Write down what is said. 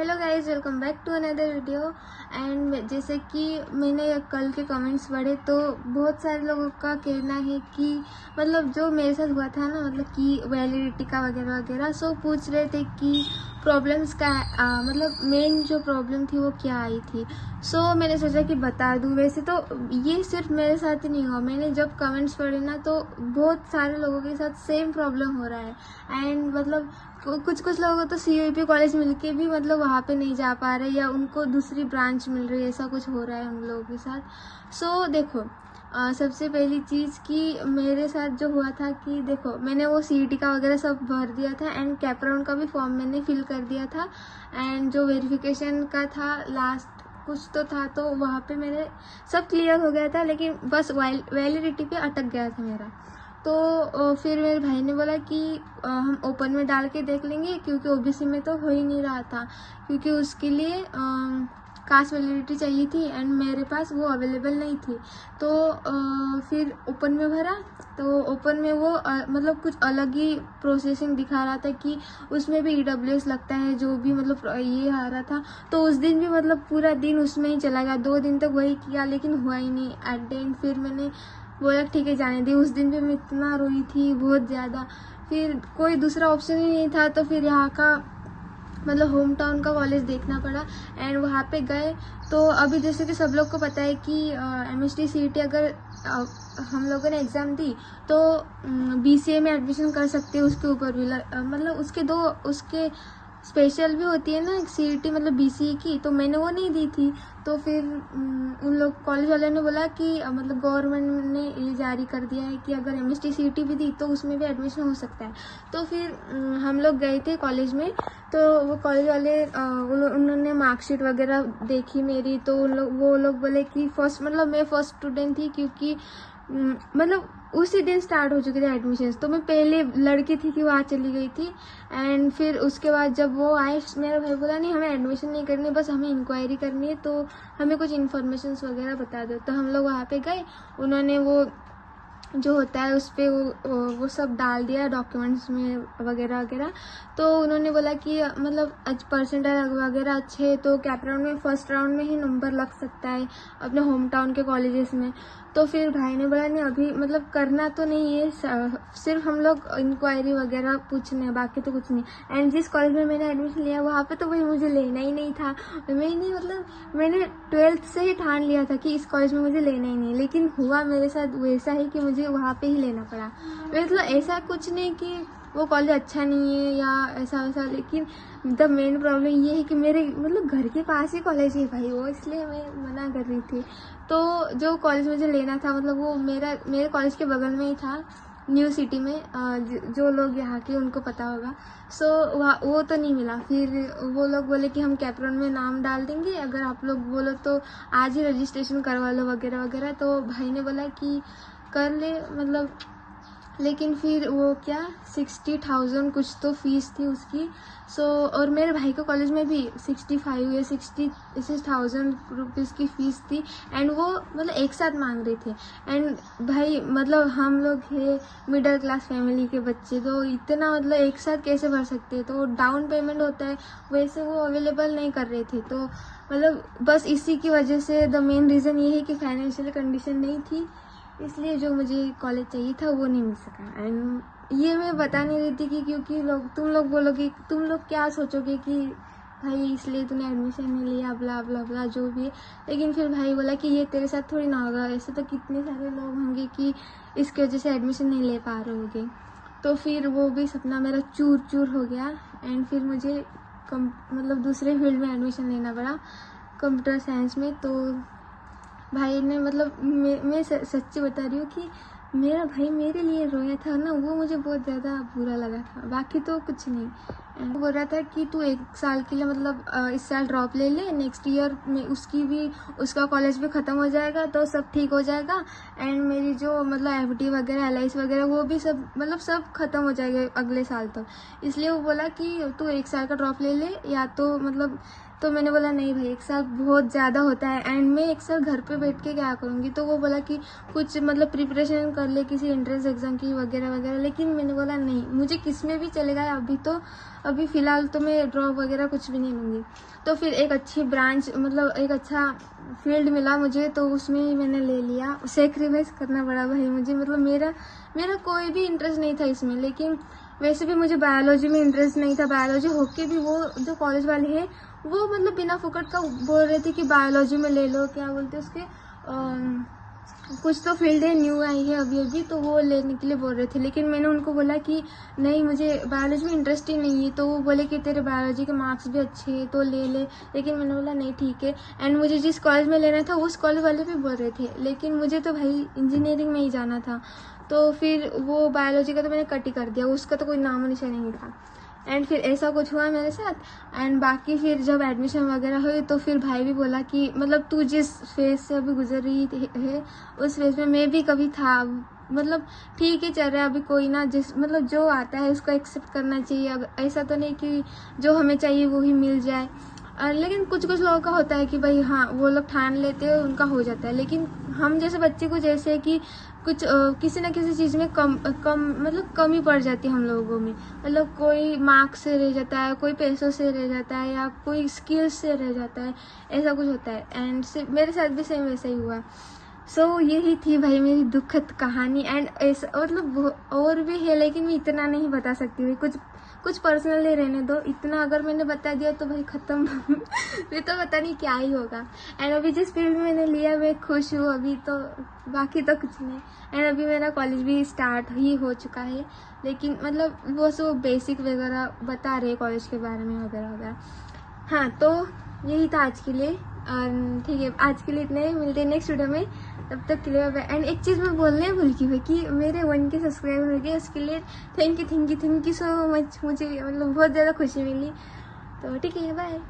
Hello guys, welcome back to another video. And जैसे कि मैंने कल के कमेंट्स पढ़े तो बहुत सारे लोगों का कहना है कि मतलब जो मेरे साथ हुआ था ना, मतलब कि वैलिडिटी का वगैरह वगैरह, सो पूछ रहे थे कि प्रॉब्लम्स का मतलब मेन जो प्रॉब्लम थी वो क्या आई थी। सो मैंने सोचा कि बता दूं। वैसे तो ये सिर्फ मेरे साथ ही नहीं हुआ, मैंने जब कमेंट्स पढ़े ना तो बहुत सारे लोगों के साथ सेम प्रॉब्लम हो रहा है। एंड मतलब कुछ कुछ लोगों को तो CUEP कॉलेज मिलके भी मतलब वहाँ पे नहीं जा पा रहे, या उनको दूसरी ब्रांच मिल रही है, ऐसा कुछ हो रहा है उन लोगों के साथ। सो देखो, सबसे पहली चीज़ कि मेरे साथ जो हुआ था कि देखो, मैंने वो CET का वगैरह सब भर दिया था एंड कैपराउंड का भी फॉर्म मैंने फिल कर दिया था। एंड जो वेरिफिकेशन का था लास्ट कुछ तो था, तो वहाँ पे मेरे सब क्लियर हो गया था, लेकिन बस वैलिडिटी पे अटक गया था मेरा। तो फिर मेरे भाई ने बोला कि हम ओपन में डाल के देख लेंगे, क्योंकि OBC में तो हो ही नहीं रहा था, क्योंकि उसके लिए कास्ट वैलिडिटी चाहिए थी एंड मेरे पास वो अवेलेबल नहीं थी। तो फिर ओपन में भरा, तो ओपन में वो मतलब कुछ अलग ही प्रोसेसिंग दिखा रहा था कि उसमें भी EWS लगता है, जो भी मतलब ये आ रहा था। तो उस दिन भी मतलब पूरा दिन उसमें ही चला गया, 2 दिन तक वही किया, लेकिन हुआ ही नहीं एट द एंड। फिर मैंने बोला ठीक है, जाने दी। उस दिन भी मैं इतना रोई थी, बहुत ज़्यादा। फिर कोई दूसरा ऑप्शन ही नहीं था, तो फिर यहाँ का मतलब होम टाउन का कॉलेज देखना पड़ा एंड वहाँ पे गए। तो अभी जैसे कि सब लोग को पता है कि MST CET अगर हम लोगों ने एग्ज़ाम दी तो BCA में एडमिशन कर सकते हैं। उसके ऊपर भी मतलब उसके स्पेशल भी होती है ना CET, मतलब BCA की, तो मैंने वो नहीं दी थी। तो फिर उन लोग कॉलेज वाले ने बोला कि मतलब गवर्नमेंट ने ये जारी कर दिया है कि अगर MST CET भी दी तो उसमें भी एडमिशन हो सकता है। तो फिर हम लोग गए थे कॉलेज में, तो वो कॉलेज वाले उन्होंने मार्कशीट वगैरह देखी मेरी, तो वो लोग बोले कि मतलब मैं फर्स्ट स्टूडेंट थी, क्योंकि मतलब उसी दिन स्टार्ट हो चुके थे एडमिशन्स। तो मैं पहले लड़की थी कि वहाँ चली गई थी। एंड फिर उसके बाद जब वो आए, मेरा भाई बोला नहीं, हमें एडमिशन नहीं करनी, बस हमें इंक्वायरी करनी है, तो हमें कुछ इन्फॉर्मेशंस वगैरह बता दो। तो हम लोग वहाँ पे गए, उन्होंने वो जो होता है उस पर वो सब डाल दिया डॉक्यूमेंट्स में वगैरह वगैरह। तो उन्होंने बोला कि मतलब परसेंटेज वगैरह अच्छे, तो कैप राउंड में फर्स्ट राउंड में ही नंबर लग सकता है अपने होम टाउन के कॉलेजेस में। तो फिर भाई ने बोला नहीं, अभी मतलब करना तो नहीं है, सिर्फ हम लोग इंक्वायरी वगैरह पूछने, बाकी तो कुछ नहीं। एंड जिस कॉलेज में मैंने एडमिशन लिया वहाँ पे तो वही मुझे लेना ही नहीं था। मतलब मैंने 12th से ही ठान लिया था कि इस कॉलेज में मुझे लेना ही नहीं, लेकिन हुआ मेरे साथ वैसा ही कि मुझे वहाँ पे ही लेना पड़ा। मतलब ऐसा कुछ नहीं कि वो कॉलेज अच्छा नहीं है या ऐसा वैसा, लेकिन द मेन प्रॉब्लम ये है कि मेरे मतलब घर के पास ही कॉलेज है भाई वो, इसलिए मैं मना कर रही थी। तो जो कॉलेज मुझे लेना था मतलब वो मेरे कॉलेज के बगल में ही था, न्यू सिटी में। जो लोग यहाँ के उनको पता होगा। सो वो तो नहीं मिला। फिर वो लोग बोले कि हम कैपराउंड में नाम डाल देंगे, अगर आप लोग बोलो तो आज ही रजिस्ट्रेशन करवा लो वगैरह वगैरह। तो भाई ने बोला कि कर ले मतलब, लेकिन फिर वो क्या 60,000 कुछ तो फीस थी उसकी। सो और मेरे भाई के कॉलेज में भी 65 या 60,000 रुपीज़ की फ़ीस थी। एंड वो मतलब एक साथ मांग रहे थे। एंड भाई मतलब हम लोग है मिडिल क्लास फैमिली के बच्चे, तो इतना मतलब एक साथ कैसे भर सकते हैं। तो डाउन पेमेंट होता है, वैसे वो अवेलेबल नहीं कर रहे थे। तो मतलब बस इसी की वजह से द मेन रीज़न ये है कि फाइनेंशियल कंडीशन नहीं थी, इसलिए जो मुझे कॉलेज चाहिए था वो नहीं मिल सका। एंड ये मैं बता नहीं रही थी कि क्योंकि तुम लोग बोलोगे, तुम लोग क्या सोचोगे कि भाई इसलिए तूने एडमिशन नहीं लिया, ब्ला ब्ला ब्ला जो भी है। लेकिन फिर भाई बोला कि ये तेरे साथ थोड़ी ना होगा, ऐसे तो कितने सारे लोग होंगे कि इसकी वजह से एडमिशन नहीं ले पा रहे होंगे। तो फिर वो भी सपना मेरा चूर चूर हो गया। एंड फिर मुझे मतलब दूसरे फील्ड में एडमिशन लेना पड़ा, कंप्यूटर साइंस में। तो भाई ने मतलब मैं सच्ची बता रही हूँ कि मेरा भाई मेरे लिए रोया था ना, वो मुझे बहुत ज़्यादा बुरा लगा था, बाकी तो कुछ नहीं। वो बोल रहा था कि तू 1 साल के लिए मतलब इस साल ड्रॉप ले ले, नेक्स्ट ईयर में उसका कॉलेज भी ख़त्म हो जाएगा तो सब ठीक हो जाएगा। एंड मेरी जो मतलब FD वगैरह LIC वगैरह वो भी सब मतलब सब ख़त्म हो जाएगा अगले साल तक। इसलिए वो बोला कि तू 1 साल का ड्रॉप ले ले, या तो मतलब। तो मैंने बोला नहीं भाई, 1 साल बहुत ज़्यादा होता है एंड मैं 1 साल घर पे बैठ के क्या करूँगी। तो वो बोला कि कुछ मतलब प्रिपरेशन कर ले किसी एंट्रेंस एग्ज़ाम की वगैरह वगैरह। लेकिन मैंने बोला नहीं, मुझे किस में भी चलेगा, अभी तो अभी फ़िलहाल तो मैं ड्रॉप वगैरह कुछ भी नहीं लूँगी। तो फिर एक अच्छी ब्रांच मतलब एक अच्छा फील्ड मिला मुझे, तो उसमें ही मैंने ले लिया। सेक्रीफाइस करना पड़ा भाई मुझे, मतलब मेरा कोई भी इंटरेस्ट नहीं था इसमें, लेकिन वैसे भी मुझे बायोलॉजी में इंटरेस्ट नहीं था। बायोलॉजी होके भी वो जो कॉलेज वाले हैं वो मतलब बिना फुकट का बोल रहे थे कि बायोलॉजी में ले लो, क्या बोलते उसके कुछ तो फील्ड है न्यू आई है अभी तो वो लेने के लिए बोल रहे थे। लेकिन मैंने उनको बोला कि नहीं, मुझे बायोलॉजी में इंटरेस्ट ही नहीं है। तो वो बोले कि तेरे बायोलॉजी के मार्क्स भी अच्छे हैं तो ले ले। लेकिन मैंने बोला नहीं ठीक है। एंड मुझे जिस कॉलेज में लेना था उस कॉलेज वाले भी बोल रहे थे, लेकिन मुझे तो भाई इंजीनियरिंग में ही जाना था। तो फिर वो बायोलॉजी का तो मैंने कट ही कर दिया, उसका तो कोई नामो निशान नहीं था। एंड फिर ऐसा कुछ हुआ मेरे साथ। एंड बाकी फिर जब एडमिशन वगैरह हुई तो फिर भाई भी बोला कि मतलब तू जिस फेज से अभी गुजर रही है उस फेज में मैं भी कभी था, मतलब ठीक है चल रहा है अभी, कोई ना, जिस मतलब जो आता है उसको एक्सेप्ट करना चाहिए। अब ऐसा तो नहीं कि जो हमें चाहिए वो ही मिल जाए। लेकिन कुछ लोगों का होता है कि भाई हाँ वो लोग ठान लेते हैं उनका हो जाता है। लेकिन हम जैसे बच्चे को जैसे कि कुछ किसी ना किसी चीज़ में कम मतलब कमी पड़ जाती है हम लोगों में। मतलब कोई मार्क्स से रह जाता है, कोई पैसों से रह जाता है, या कोई स्किल्स से रह जाता है, ऐसा कुछ होता है। एंड मेरे साथ भी सेम वैसा ही हुआ। सो यही थी भाई मेरी दुखद कहानी। एंड ऐसा मतलब और भी है, लेकिन मैं इतना नहीं बता सकती भाई, कुछ पर्सनली रहने दो। इतना अगर मैंने बता दिया तो भाई ख़त्म फिर तो पता नहीं क्या ही होगा। एंड अभी जिस फील्ड में मैंने लिया मैं खुश हूँ अभी, तो बाकी तो कुछ नहीं। एंड अभी मेरा कॉलेज भी स्टार्ट ही हो चुका है, लेकिन मतलब वो सब बेसिक वगैरह बता रहे कॉलेज के बारे में वगैरह वगैरह। हाँ, तो यही था आज के लिए। ठीक है, आज के लिए इतना ही, मिलते हैं नेक्स्ट वीडियो में, तब तक के लिए। एंड एक चीज़ मैं बोलने भूल गई भाई कि मेरे 1K सब्सक्राइबर हो गए, उसके लिए थैंक यू सो मच। मुझे मतलब बहुत ज़्यादा खुशी मिली। तो ठीक है, बाय।